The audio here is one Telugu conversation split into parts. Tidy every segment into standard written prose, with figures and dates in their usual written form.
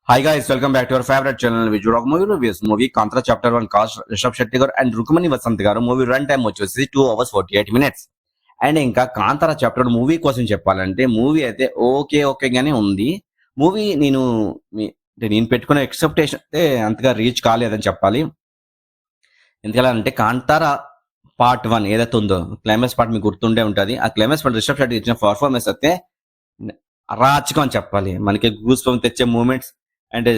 Hi guys, welcome back to our favorite channel which rock movie reviews. Movie Kantra Chapter 1 cast Rishabh Shetty garu and Rukmani Vasanth garu. Movie run time వచ్చేసి 2 hours 48 minutes. అండ్ ఇంకా కాంతార చాప్టర్ మూవీ కోసం చెప్పాలంటే మూవీ అయితే ఓకేగానే ఉంది. మూవీ నేను పెట్టుకున్న ఎక్స్పెక్టేషన్ అయితే అంతగా రీచ్ కాలేదని చెప్పాలి. ఎందుకంటే కాంతార పార్ట్ 1 ఏదైతే ఉందో క్లైమాక్స్ పార్ట్ మీకు గుర్తుండే ఉంటుంది. ఆ క్లైమాక్స్ పార్ట్ రిషబ్ శెట్టి ఇచ్చిన పర్ఫార్మెన్స్ అయితే అరాచకం అని చెప్పాలి. మనకి గూస్ బంప్స్ తెచ్చే మూమెంట్స్ అండ్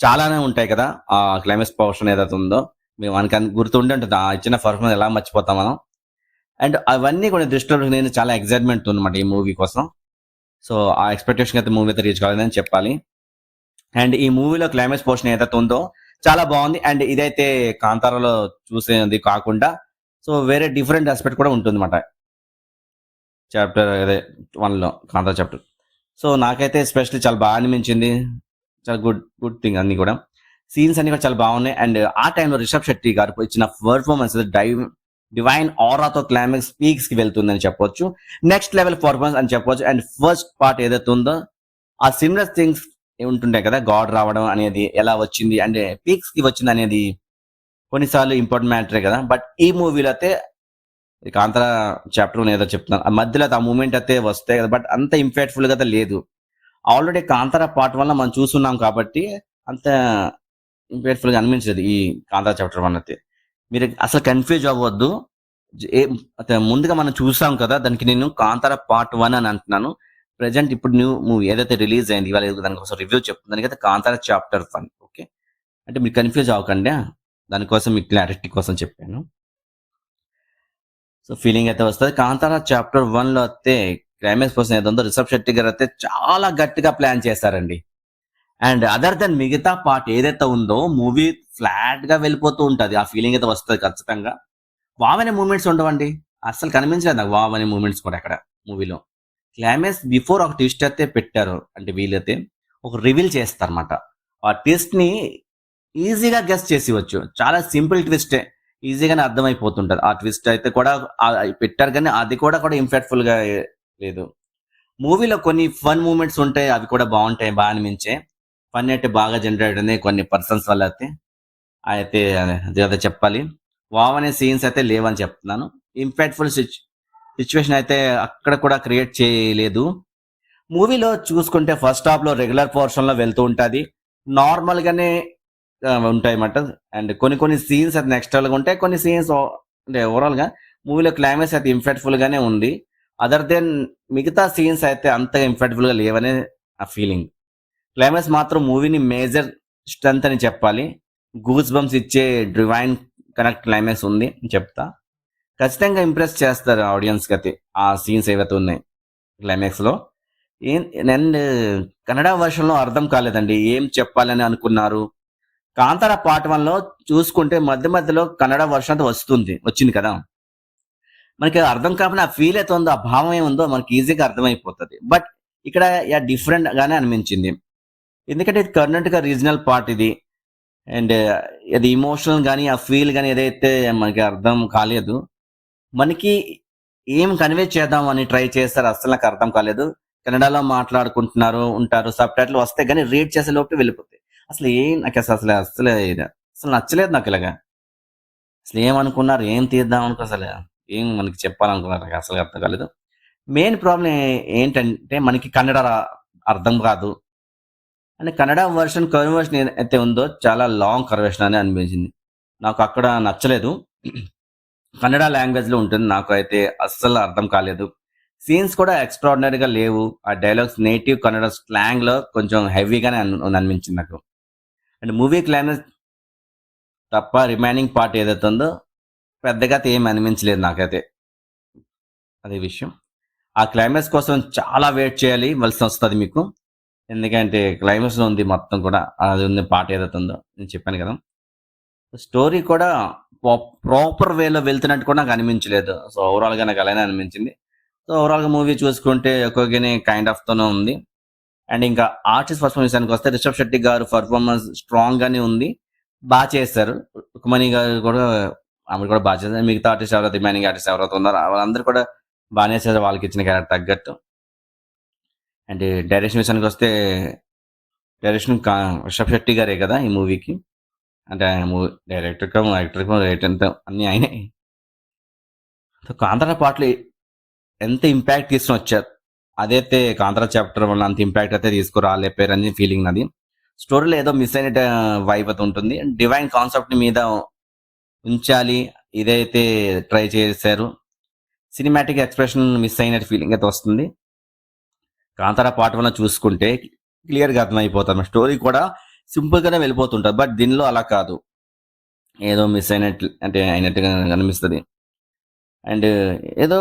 చాలానే ఉంటాయి కదా. ఆ క్లైమాక్స్ పోర్షన్ ఏదైతే ఉందో మనకి గుర్తుండే ఉంటుంది. ఆ ఇచ్చిన పర్ఫార్మెన్స్ ఎలా మర్చిపోతాం మనం. అండ్ అవన్నీ కూడా దృష్టిలో నేను చాలా ఎక్సైట్మెంట్ అనమాట ఈ మూవీ కోసం. సో ఆ ఎక్స్పెక్టేషన్ అయితే మూవీ అయితే రీచ్ కాలేదని చెప్పాలి. అండ్ ఈ మూవీలో క్లైమాక్స్ పోర్షన్ ఏదైతే ఉందో చాలా బాగుంది. అండ్ ఇదైతే కాంతారాలో చూసేది కాకుండా సో వేరే డిఫరెంట్ ఆస్పెక్ట్ కూడా ఉంటుంది అనమాట చాప్టర్ అదే 1లో కాంతార చాప్టర్. సో నాకైతే ఎస్పెషల్లీ చాలా బాగా అనిపించింది. చాలా గుడ్ థింగ్ అన్ని కూడా. సీన్స్ అన్ని కూడా చాలా బాగున్నాయి. అండ్ ఆ టైంలో రిషబ్ శెట్టి గారు ఇచ్చిన పర్ఫార్మెన్స్ డివైన్ ఆరాతో క్లైమాక్స్ పీక్స్ కి వెళ్తుందని చెప్పొచ్చు. నెక్స్ట్ లెవెల్ పర్ఫార్మెన్స్ అని చెప్పొచ్చు. అండ్ ఫస్ట్ పార్ట్ ఏదైతే ఉందో ఆ సిమిలర్ థింగ్స్ ఉంటుంటాయి కదా, గాడ్ రావడం అనేది ఎలా వచ్చింది అంటే పీక్స్ కి వచ్చింది అనేది కొన్నిసార్లు ఇంపార్టెంట్ మ్యాటరే కదా. బట్ ఈ మూవీలో అయితే కాంతార చాప్టర్ ఏదో చెప్తున్నాను, ఆ మధ్యలో ఆ మూమెంట్ అయితే వస్తాయి కదా, బట్ అంత ఇంపాక్ట్ఫుల్ గా అయితే లేదు. ఆల్రెడీ కాంతార పార్ట్ 1 మనం చూస్తున్నాం కాబట్టి అంత ఇంపాక్ట్ఫుల్ గా అనిపించలేదు ఈ కాంతార చాప్టర్ 1 అయితే. మీరు అసలు కన్ఫ్యూజ్ అవ్వద్దు. ముందుగా మనం చూసాం కదా, దానికి నేను కాంతార పార్ట్ 1 అని అంటున్నాను. ప్రెసెంట్ ఇప్పుడు న్యూ మూవీ ఏదైతే రిలీజ్ అయింది ఇవాళ దానికోసం రివ్యూ చెప్తుంది, దానికైతే కాంతార చాప్టర్ 1. ఓకే, అంటే మీరు కన్ఫ్యూజ్ అవ్వకండి, దానికోసం మీకు క్లారిటీ కోసం చెప్పాను. సో ఫీలింగ్ అయితే వస్తుంది. కాంతార చాప్టర్ 1లో అయితే క్లైమాక్స్ కోసం ఏదో ఉందో రిషబ్ శెట్టి గారు అయితే చాలా గట్టిగా ప్లాన్ చేశారండి. అండ్ అదర్ దెన్ మిగతా పార్ట్ ఏదైతే ఉందో మూవీ ఫ్లాట్ గా వెళ్ళిపోతూ ఉంటది. ఆ ఫీలింగ్ అయితే వస్తుంది ఖచ్చితంగా. వావ్ అనే మూమెంట్స్ ఉండవండి, అసలు కనిపించలేదు నాకు వావ్ అనే మూమెంట్స్ కూడా అక్కడ మూవీలో. క్లైమాక్స్ బిఫోర్ ఒక ట్విస్ట్ అయితే పెట్టారు, అంటే వీళ్ళైతే ఒక రివీల్ చేస్తారన్నమాట. ఆ ట్విస్ట్ ని ఈజీగా గెస్ చేసివచ్చు, చాలా సింపుల్ ట్విస్టే, ఈజీగానే అర్థమైపోతుంటది. ఆ ట్విస్ట్ అయితే కూడా పెట్టారు, కానీ అది కూడా ఇంపాక్ట్ఫుల్ గా లేదు. మూవీలో కొన్ని ఫన్ మూమెంట్స్ ఉంటాయి, అవి కూడా బాగుంటాయి, బాగా అనిపించే. ఫన్ అయితే బాగా జనరేట్ అయింది కొన్ని పర్సన్స్ వల్ల అయితే అదే చెప్పాలి. వావ్ అనే సీన్స్ అయితే లేవని చెప్తున్నాను. ఇంపాక్ట్ఫుల్ సిచ్యువేషన్ అయితే అక్కడ కూడా క్రియేట్ చేయలేదు. మూవీలో చూసుకుంటే ఫస్ట్ హాఫ్ లో రెగ్యులర్ పోర్షన్ లో వెళ్తూ ఉంటది, నార్మల్ గానే ఉంటాయి అన్నమాట. అండ్ కొన్ని సీన్స్ అయితే నెక్స్ట్ లెవెల్ గా ఉంటాయి, కొన్ని సీన్స్ అంటే ఓవరాల్ గా మూవీలో క్లైమాక్స్ అయితే ఇంపాక్ట్ఫుల్ గానే ఉంది. అదర్ దెన్ మిగతా సీన్స్ అయితే అంతగా ఇంపాక్ట్ఫుల్ గా లేవనే ఆ ఫీలింగ్. క్లైమాక్స్ మాత్రం మూవీని మేజర్ స్ట్రెంత్ అని చెప్పాలి. గూస్ బంప్స్ ఇచ్చే డివైన్ కనెక్ట్ క్లైమాక్స్ ఉంది చెప్తా. ఖచ్చితంగా ఇంప్రెస్ చేస్తారు ఆడియన్స్ కి అయితే ఆ సీన్స్ ఏవైతే ఉన్నాయి క్లైమాక్స్ లో. అండ్ కన్నడ వర్షన్ లో అర్థం కాలేదండి, ఏం చెప్పాలని అనుకున్నారు. కాంతార పార్ట్ 1 లో చూసుకుంటే మధ్యలో కన్నడ వర్షన్ వచ్చింది కదా, మనకి అర్థం కాకుండా ఆ ఫీల్ అయితే ఉందో, ఆ భావం ఏముందో మనకి ఈజీగా అర్థమైపోతుంది. బట్ ఇక్కడ డిఫరెంట్ గానే అనిపించింది, ఎందుకంటే ఇది కర్ణాటక రీజనల్ పార్ట్ ఇది. అండ్ అది ఇమోషనల్ కానీ ఆ ఫీల్ కానీ ఏదైతే మనకి అర్థం కాలేదు. మనకి ఏం కన్వే చేద్దాం అని ట్రై చేస్తారు, అసలు నాకు అర్థం కాలేదు. కన్నడలో మాట్లాడుకుంటున్నారు ఉంటారు, సబ్ టైటిల్ వస్తే కానీ రీడ్ చేసే లోపు వెళ్ళిపోతాయి. అసలు నాకు అసలు నచ్చలేదు నాకు ఇలాగా. అసలు ఏమనుకున్నారు, ఏం తీద్దాం అనుకో, అసలు ఏం మనకి చెప్పాలనుకున్నారు, నాకు అసలు అర్థం కాలేదు. మెయిన్ ప్రాబ్లం ఏంటంటే మనకి కన్నడ అర్థం కాదు. అంటే కన్నడ వర్షన్ కన్వర్షన్ ఏదైతే ఉందో చాలా లాంగ్ కన్వర్షన్ అని అనిపించింది, నాకు అక్కడ నచ్చలేదు. కన్నడ లాంగ్వేజ్ లో ఉంటుంది, నాకు అయితే అస్సలు అర్థం కాలేదు. సీన్స్ కూడా ఎక్స్ట్రాడినరీగా లేవు. ఆ డైలాగ్స్ నేటివ్ కన్నడ స్లాంగ్ లో కొంచెం హెవీగానే అనిపించింది నాకు. అండ్ మూవీ క్లైమాక్స్ తప్ప రిమైనింగ్ పార్ట్ ఏదైతే ఉందో పెద్దగా ఏం అనిపించలేదు నాకైతే, అదే విషయం. ఆ క్లైమాక్స్ కోసం చాలా వెయిట్ చేయాలి వలసి వస్తుంది మీకు, ఎందుకంటే క్లైమాక్స్ లో ఉంది మొత్తం కూడా, అది ఉంది పార్ట్ ఏదైతే ఉందో నేను చెప్పాను కదా. స్టోరీ కూడా ప్రాపర్ వేలో వెళ్తున్నట్టు కూడా నాకు అనిపించలేదు. సో ఓవరాల్ గా నాకు అలానే అనిపించింది. సో ఓవరాల్ గా మూవీ చూసుకుంటే ఒక్కొక్కని కైండ్ ఆఫ్ తోనే ఉంది. అండ్ ఇంకా ఆర్టిస్ట్ పర్ఫార్మెన్స్ విషయానికి వస్తే రిషబ్ శెట్టి గారు పర్ఫార్మెన్స్ స్ట్రాంగ్ గానే ఉంది, బాగా చేశారు. రుక్మణి గారు కూడా, ఆమె కూడా బాగా చేశారు. మిగతా ఆర్టిస్ట్ ఎవరైతే రిమైనింగ్ ఆర్టిస్ట్ ఎవరైతే ఉన్నారో వాళ్ళందరూ కూడా బాగానే చేశారు వాళ్ళకి ఇచ్చిన క్యారెక్టర్ తగ్గట్టు. అండ్ డైరెక్షన్ విషయానికి వస్తే డైరెక్షన్ రిషబ్ శెట్టి గారే కదా ఈ మూవీకి. అంటే ఆయన movie director come actor cum writer అంతా అన్నీ ఆయనే. సో కాంతార పాటలు ఎంత ఇంపాక్ట్ తీసుకొని వచ్చారు. అదైతే కాంతార చాప్టర్ వల్ల అంత ఇంపాక్ట్ అయితే తీసుకురాలేపారని ఫీలింగ్ నాది. స్టోరీలో ఏదో మిస్ అయిన వైబ్ అయితే ఉంటుంది. డివైన్ కాన్సెప్ట్ మీద ఉంచాలి ఇదైతే ట్రై చేశారు. సినిమాటిక్ ఎక్స్ప్రెషన్ మిస్ అయినట్టు ఫీలింగ్ అయితే వస్తుంది. కాంతార పార్ట్ వల్ల చూసుకుంటే క్లియర్గా అర్థమైపోతాం. స్టోరీ కూడా సింపుల్గానే వెళ్ళిపోతుంటుంది. బట్ దీనిలో అలా కాదు, ఏదో మిస్ అయినట్టుగా అనిపిస్తుంది. అండ్ ఏదో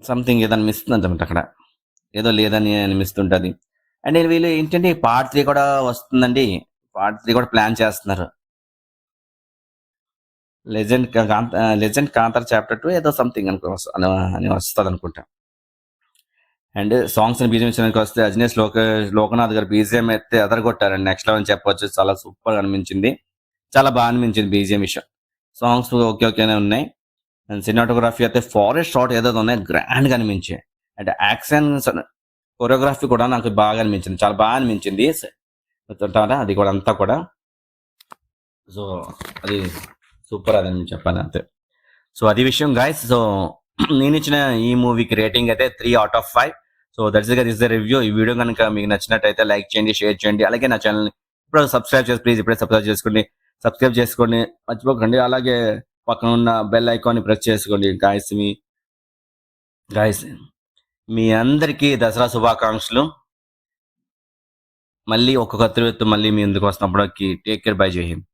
సంథింగ్ ఏదో అనిపిస్తుంది అనమాట అక్కడ, ఏదో లేదని అనిపిస్తుంటుంది. అండ్ వీళ్ళు ఏంటంటే పార్ట్ 3 కూడా వస్తుందండి. పార్ట్ 3 కూడా ప్లాన్ చేస్తున్నారు. లెజెండ్ కాంతార చాప్టర్ 2 ఏదో సంథింగ్ అని వస్తుంది అనుకుంటా. అండ్ సాంగ్స్ అండ్ బీజిఎం విషయానికి వస్తే అజనీష్ లోకనాథ్ గారు బీజిఎం అయితే అదరగొట్టారండి. నెక్స్ట్ లెవెల్ చెప్పొచ్చు. చాలా సూపర్ అనిపించింది, చాలా బాగా అనిపించింది బీజిఎం విషయం. సాంగ్స్ ఓకేనే ఉన్నాయి. అండ్ సినిమాటోగ్రఫీ అయితే ఫారెస్ట్ షాట్ ఏదో ఉన్నాయి, గ్రాండ్ గా అనిపించాయి. అండ్ యాక్షన్ కొరియోగ్రఫీ కూడా నాకు బాగా అనిపించింది, చాలా బాగా అనిపించింది. అది కూడా అంతా కూడా సో అది సూపర్ అని చెప్పాలి అంతే. సో అది విషయం గాయస్. సో నేను ఇచ్చిన ఈ మూవీకి రేటింగ్ అయితే 3/5. So that's the review. ఈ వీడియో కనుక మీకు నచ్చినట్టయితే లైక్ చేయండి, షేర్ చేయండి. అలాగే నా ఛానల్ ఇప్పుడు సబ్స్క్రైబ్ చేసి ప్లీజ్ ఇప్పుడే సబ్స్క్రైబ్ చేసుకోండి మర్చిపోకండి. అలాగే పక్కన ఉన్న బెల్ ఐకాన్ని ప్రెస్ చేసుకోండి గాయస్. మీ అందరికీ దసరా శుభాకాంక్షలు. మళ్ళీ ఒక్కొక్క మళ్ళీ మీ ఎందుకు వస్తున్నప్పటికి టేక్ కేర్, బై, జై హింద్.